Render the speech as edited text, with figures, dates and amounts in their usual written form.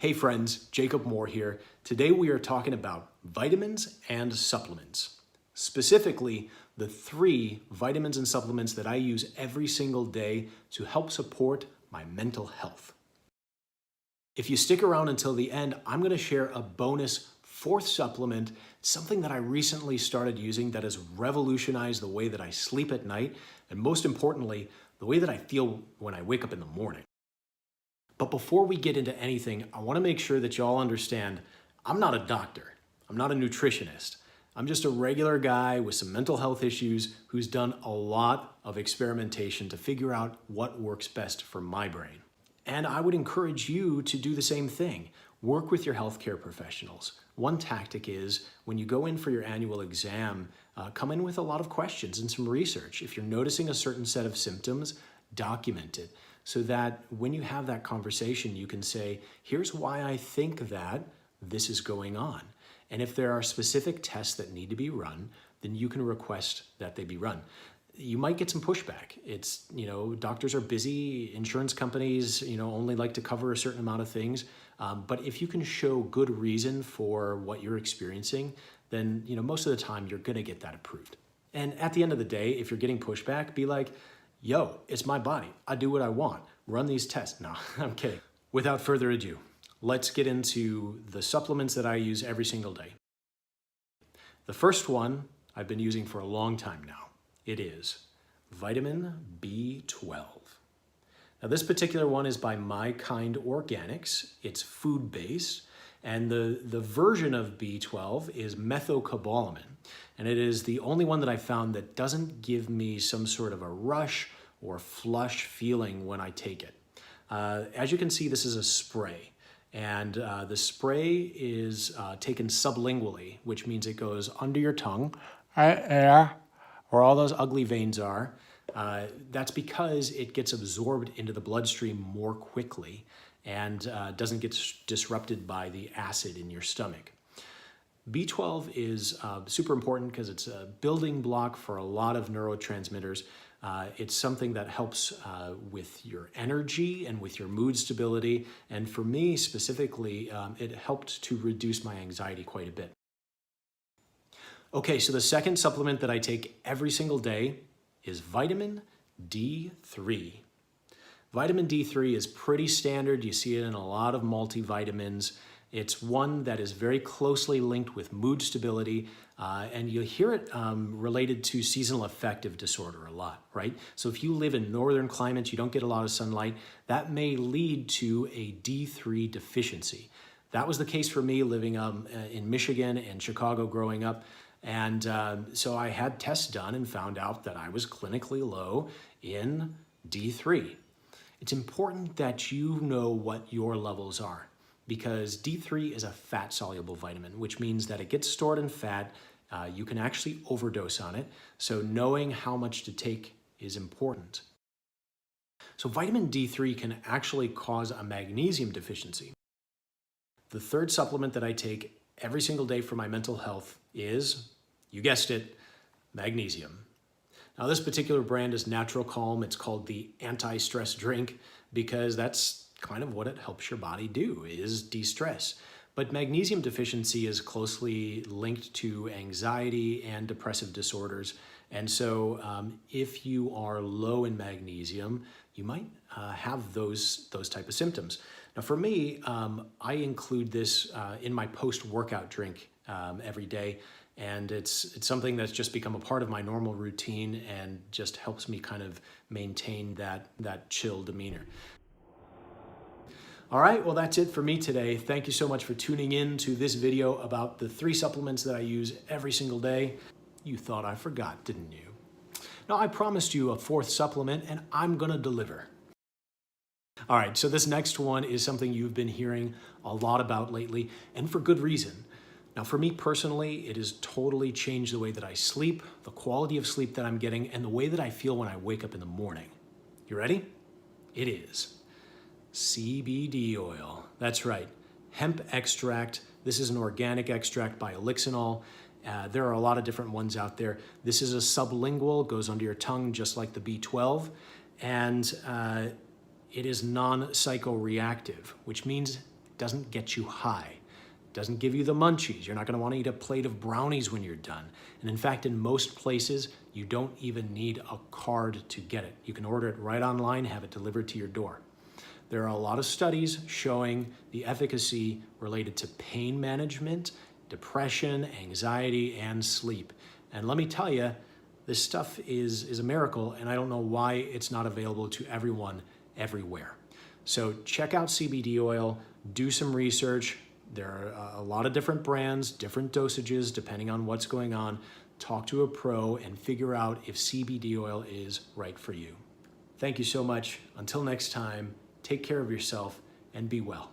Hey friends, Jacob Moore here. Today we are talking about vitamins and supplements. Specifically, the 3 vitamins and supplements that I use every single day to help support my mental health. If you stick around until the end, I'm going to share a bonus 4th supplement, something that I recently started using that has revolutionized the way that I sleep at night, and most importantly, the way that I feel when I wake up in the morning. But before we get into anything, I want to make sure that you all understand I'm not a doctor. I'm not a nutritionist. I'm just a regular guy with some mental health issues who's done a lot of experimentation to figure out what works best for my brain. And I would encourage you to do the same thing. Work with your healthcare professionals. One tactic is when you go in for your annual exam, come in with a lot of questions and some research. If you're noticing a certain set of symptoms, document it, so that when you have that conversation, you can say, here's why I think that this is going on. And if there are specific tests that need to be run, then you can request that they be run. You might get some pushback. It's, doctors are busy, insurance companies, only like to cover a certain amount of things. But if you can show good reason for what you're experiencing, then, most of the time you're gonna get that approved. And at the end of the day, if you're getting pushback, be like, yo, it's my body. I do what I want. Run these tests. No, I'm kidding. Without further ado, let's get into the supplements that I use every single day. The first one I've been using for a long time now. It is vitamin B12. Now this particular one is by My Kind Organics. It's food-based. And the version of B12 is methylcobalamin. And it is the only one that I found that doesn't give me some sort of a rush or flush feeling when I take it. As you can see, this is a spray. And the spray is taken sublingually, which means it goes under your tongue, where all those ugly veins are. That's because it gets absorbed into the bloodstream more quickly and doesn't get disrupted by the acid in your stomach. B12 is super important because it's a building block for a lot of neurotransmitters. It's something that helps with your energy and with your mood stability. And for me specifically, it helped to reduce my anxiety quite a bit. Okay, so the second supplement that I take every single day is vitamin D3. Vitamin D3 is pretty standard. You see it in a lot of multivitamins. It's one that is very closely linked with mood stability, and you'll hear it related to seasonal affective disorder a lot, right? So if you live in northern climates, you don't get a lot of sunlight, that may lead to a D3 deficiency. That was the case for me living in Michigan and Chicago growing up. And so I had tests done and found out that I was clinically low in D3. It's important that you know what your levels are, because D3 is a fat-soluble vitamin, which means that it gets stored in fat. You can actually overdose on it. So knowing how much to take is important. So vitamin D3 can actually cause a magnesium deficiency. The third supplement that I take every single day for my mental health is, you guessed it, magnesium. Now this particular brand is Natural Calm. It's called the anti-stress drink because that's kind of what it helps your body do, is de-stress. But magnesium deficiency is closely linked to anxiety and depressive disorders. And so if you are low in magnesium, you might have those type of symptoms. Now for me, I include this in my post-workout drink every day. And it's something that's just become a part of my normal routine and just helps me kind of maintain that chill demeanor. All right, well, that's it for me today. Thank you so much for tuning in to this video about the 3 supplements that I use every single day. You thought I forgot, didn't you? Now, I promised you a 4th supplement, and I'm gonna deliver. All right, so this next one is something you've been hearing a lot about lately, and for good reason. Now, for me personally, it has totally changed the way that I sleep, the quality of sleep that I'm getting, and the way that I feel when I wake up in the morning. You ready? It is CBD oil. That's right, hemp extract. This is an organic extract by Elixinol. There are a lot of different ones out there. This is a sublingual, goes under your tongue just like the B12, and it is non-psychoreactive, which means doesn't get you high. It doesn't give you the munchies. You're not going to want to eat a plate of brownies when you're done. And in fact, in most places, you don't even need a card to get it. You can order it right online, have it delivered to your door. There are a lot of studies showing the efficacy related to pain management, depression, anxiety, and sleep. And let me tell you, this stuff is a miracle, and I don't know why it's not available to everyone everywhere. So check out CBD oil, do some research. There are a lot of different brands, different dosages, depending on what's going on. Talk to a pro and figure out if CBD oil is right for you. Thank you so much. Until next time, take care of yourself and be well.